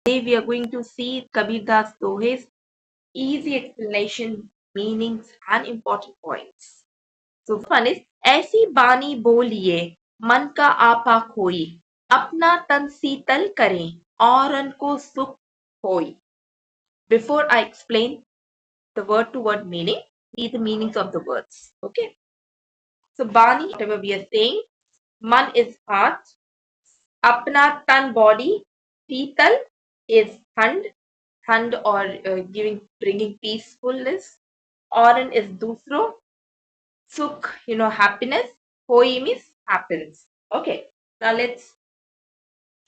Today we are going to see Kabir Das Dohe's easy explanation, meanings and important points. So first one is ऐसी बानी बोलिए मन का आपा खोई अपना तन शीतल करें औरन को सुख होई. Before I explain the word to word meaning, see the meanings of the words. Okay. So Bani, whatever we are saying, Man is heart, Apna tan body, Pital is hand or bringing peacefulness. Oran is dusro, Sukh, happiness. Hoi means happens. Okay, now let's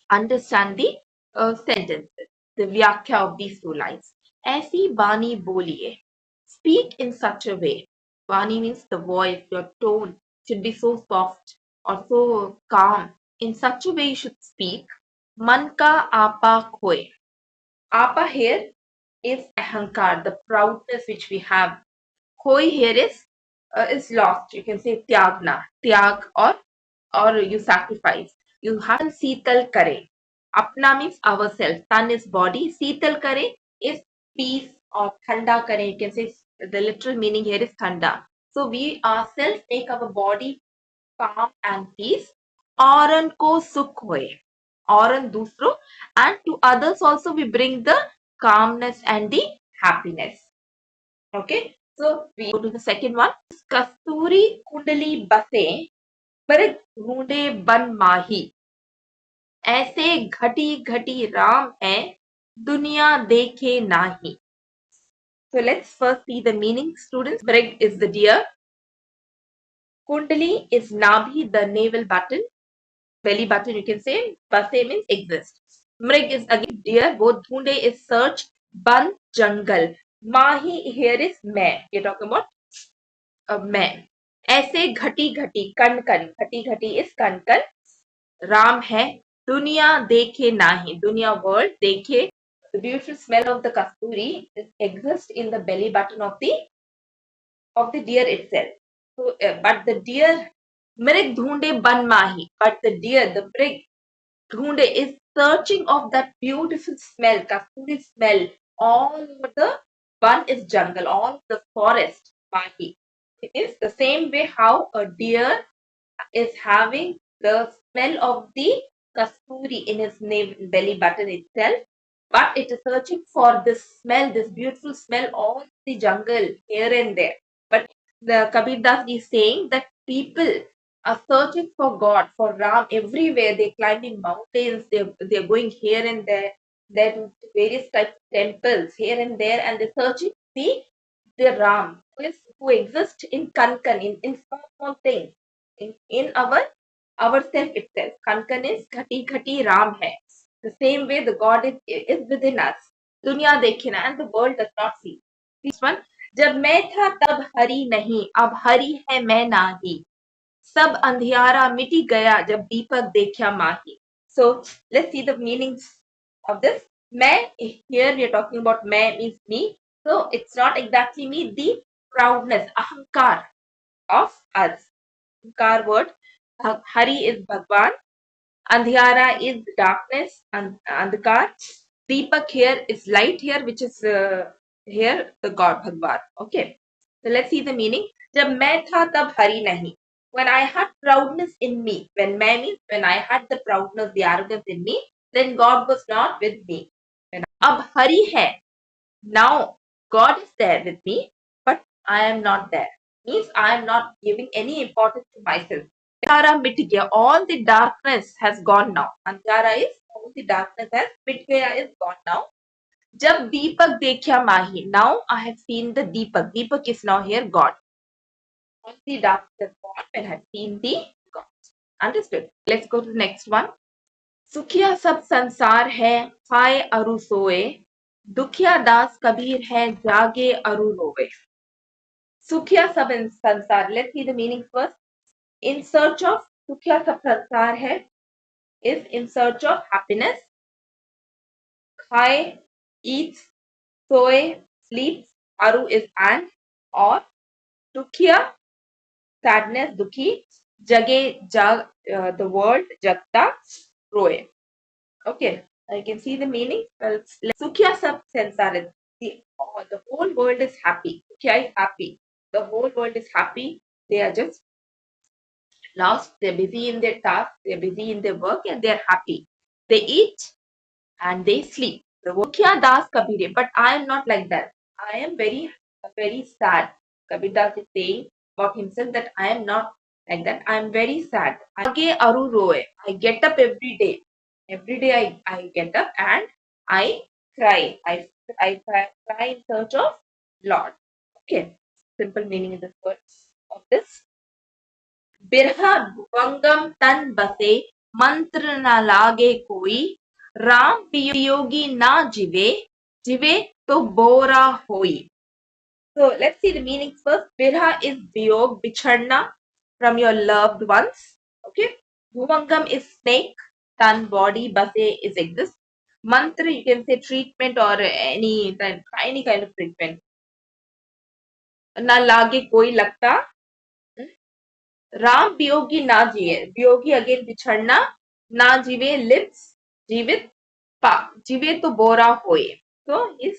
understand the sentences, the vyakya of these two lines. Aisi bani boliye. Speak in such a way. Bani means the voice, your tone should be so soft or so calm. In such a way you should speak. Man ka apa khoe. Apa here is ahankar, the proudness which we have. Khoi here is lost. You can say tyagna, tyag or you sacrifice. You have Sital Kare. Apna means ourself. Tan is body. Sital Kare is peace or Thanda Kare. You can say the literal meaning here is Thanda. So we ourselves make our body calm and peace. Auran ko sukh hoye. Auran dusro. And to others also we bring the calmness and the happiness. Okay. So we go to the second one. Kasturi kundali base पर ढूंढे बन माही ऐसे घटी घटी राम है दुनिया देखे नाही. So let's first see the meaning, students. Mrig is the deer. Kundali is Nabhi, the navel button, belly button you can say. Base means exist. Mrig is again deer. Both Dhunde is search. Ban jungle. Mahi here is मैं. You're talking about मैं. ऐसे घटी घटी कन कन. घटी घटी is कन कन. राम है दुनिया देखे नाही. Dunya world देखे. The beautiful smell of the kasturi exists in the belly button of the deer itself. So, but the deer mrig dhoonde ban mahi. But the deer, the mrig dhoonde is searching of that beautiful smell, kasturi smell. All over the ban is jungle, all the forest mahi. It is the same way how a deer is having the smell of the kasturi in his belly button itself, but it is searching for this smell, this beautiful smell of the jungle here and there. But the Kabir Das is saying that people are searching for God, for Ram everywhere. They're climbing mountains, they're going here and there, to various types of temples here and there, and they're searching the Ram who exists in Kankan, in small things in ourself itself. Kankan is khati khati Ram hai. The same way the God is within us. दुनिया देखे ना, and the world does not see. This one, जब मैं था तब हरि नहीं, अब हरि है मैं नाही. सब अंधियारा मिटी गया जब दीपक देखा माही. So let's see the meanings of this. मैं, here we are talking about मैं means me. So it's not exactly me, the proudness, ahankar of us. Ahankar word. Hari is Bhagwan. Andhyara is darkness. Andhkar. Deepak here is light here, which is here the God Bhagwan. Okay. So let's see the meaning. जब मैं था तब हरि नहीं. When I had proudness in me. When मैं means when I had the proudness, the arrogance in me, then God was not with me. अब हरि है. Now God is there with me, but I am not there. Means I am not giving any importance to myself. Andhara mit gaya. All the darkness has gone now. Andhara is all the darkness has mit gaya is gone now. जब दीपक देखा माही. Now I have seen the Deepak. Deepak is now here God. All the darkness gone when I have seen the God. Understood? Let's go to the next one. सुखिया सब संसार है खाए अरु सोए दुखिया दास कबीर है जागे अरु रोवे. सुखिया सब संसार. Let's see the meaning first. In search of सुखिया सब संसार है is in search of happiness. खाए eats, soe sleeps, aru is and, or dukhiya sadness, dukhi, jage jag the world, jagta roe. Okay. You can see the meaning. Well, Sukhya sab sansarit. The whole world is happy. Sukhya is happy. The whole world is happy. They are just lost. They're busy in their task. They're busy in their work, and they're happy. They eat and they sleep. The Mukhya Das Kabir, but I am not like that. I am very sad. Kabir Das is saying about himself that I am not like that. I am very sad. Age aru roe. I get up every day. Every day I get up and I cry. I cry in search of Lord. Okay. Simple meaning in this word of this. बिरहा भुवंगम तन बसे मंत्र न लागे कोई राम वियोगी ना जिवे जिवे तो बोरा होई. So let's see the meanings first. Birha is viyog, bichadna from your loved ones. Okay. Bhuvangam is snake, tan body, base is exist. Mantra you can say treatment or any kind of treatment. Na lage koi lagta. Ram Viyogi ना जिए. Viyogi again बिछड़ना. ना जीवे lives. जीवित. पा जीवे तो बोरा होए. So his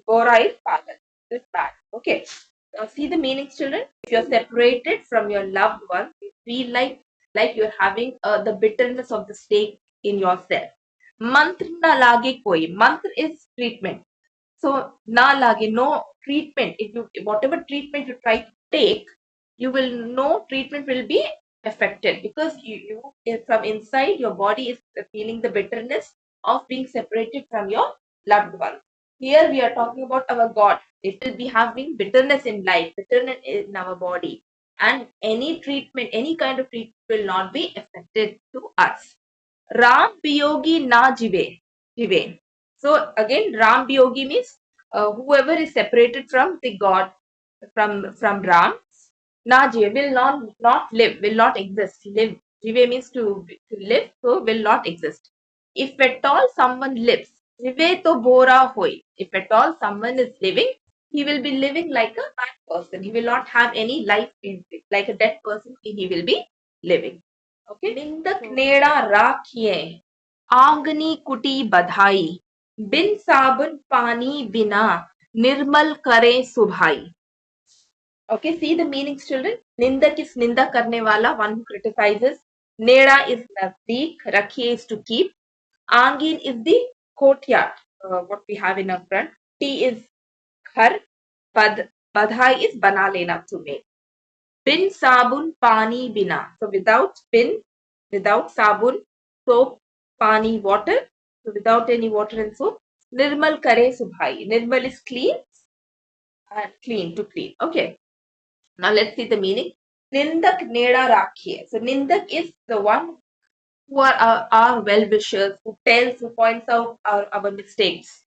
bora is pagal. This bad. Okay. Now see the meanings, children. If you're separated from your loved one, you feel like you're having the bitterness of the stake in yourself. Mantra na lage koi. Mantra is treatment. So na lage, no treatment. If you whatever treatment you try to take, you will know treatment will be affected because from inside your body is feeling the bitterness of being separated from your loved one. Here we are talking about our God. It will be having bitterness in life, bitterness in our body, and any treatment, any kind of treatment will not be affected to us. Ram Biyogi na jive. Jive. So again, Ram Biyogi means whoever is separated from the God, from Ram, na jive will not live, will not exist. Live. Jive means to live, so will not exist. If at all someone lives, jive to bora hoi. If at all someone is living, he will be living like a bad person. He will not have any life in it. Like a dead person, he will be living. Okay. निंदक नेड़ा राखिए आंगनी कुटी बधाई बिन साबुन पानी बिना निर्मल करे सुभाई. Okay, see the meanings, children. Nindak is ninda karne wala, one who criticizes. Neda is nazdeek. Rakhiye is to keep. Angin is the courtyard, what we have in our front. T is ghar. Badhai is bana lena, to make. Bin sabun pani bina. So without bin, without sabun, soap, pani, water. So without any water and soap. Nirmal kare subhai. Nirmal is clean and clean, to clean. Okay. Now let's see the meaning. Nindak neda rakhiye. So Nindak is the one who are our well-wishers, who tells, who points out our mistakes.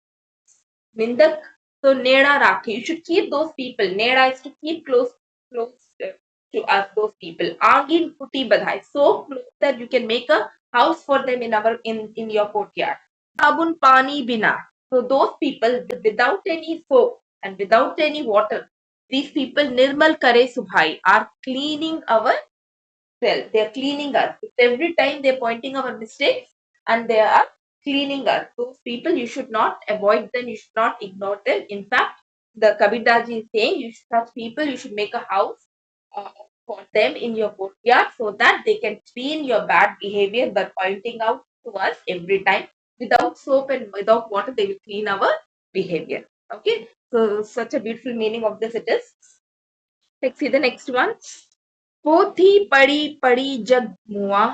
Nindak, so neda rakhiye. You should keep those people. Neda is to keep close to us, those people. Angin puti badhai. So close that you can make a house for them in your courtyard. Sabun pani bina. So those people without any soap and without any water, these people Nirmal Kare Subhai are cleaning our self. They are cleaning us. Every time they are pointing our mistakes and they are cleaning us. Those people you should not avoid them. You should not ignore them. In fact, the Kabirdaji is saying such people you should make a house for them in your courtyard so that they can clean your bad behavior by pointing out to us every time. Without soap and without water, they will clean our behavior. Okay, so such a beautiful meaning of this it is. Let's see the next one. पोथी पढ़ी पढ़ी जग मुआ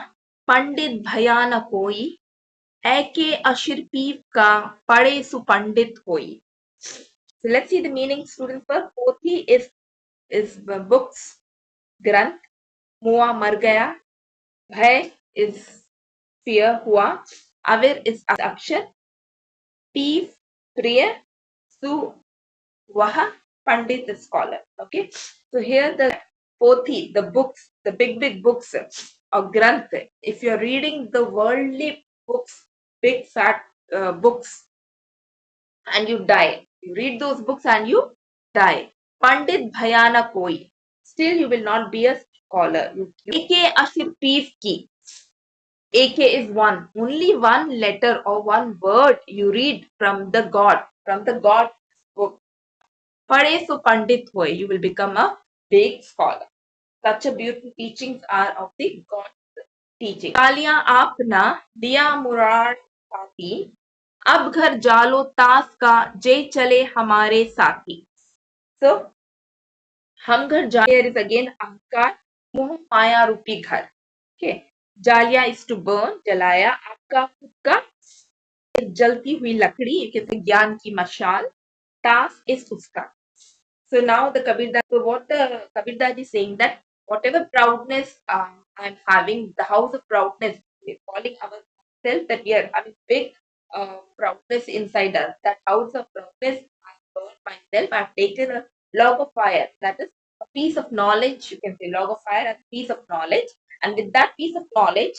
पंडित भया न कोई ऐके अशिर पीव का पढ़े सुपंडित होई. So let's see the meaning, students. First, pothi is books, granth. Mua mar gaya. Bhay is fear, hua. Avir is akshar. Peev, priya. Su, waha. Pandit is scholar. Okay. So here the pothi, the books, the big books or granth. If you're reading the worldly books, big fat books, and you die, you read those books and you die. Pandit bhayana koi. Still, you will not be a scholar. Eke ashir peef ki. AK is one. Only one letter or one word you read from the God book. Pade so Pandit hoy. You will become a big scholar. Such a beautiful teachings are of the God teaching. तालियां आपना दिया मुरार साथी अब घर जालो तास का जय चले हमारे साथी. So हम घर जा here is again अहंकार मोह माया रूपी घर. Okay. जालिया is to burn, जलाया. आपका खुद का जलती हुई लकड़ी, you can say ज्ञान की मशाल. तास is उसका. So now the Kabirdas, so what the Kabirdas is saying that whatever proudness I'm having, the house of proudness, we're calling ourselves that we are having big proudness inside us. That house of proudness, I burned myself. I've taken a log of fire. That is a piece of knowledge. You can say log of fire as a piece of knowledge, and with that piece of knowledge,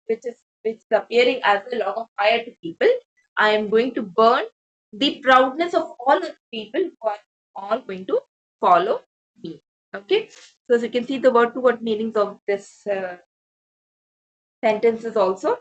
which is appearing as a log of fire to people, I am going to burn the proudness of all the people who are all going to follow me. Okay, so as you can see the word to word meanings of this sentences also.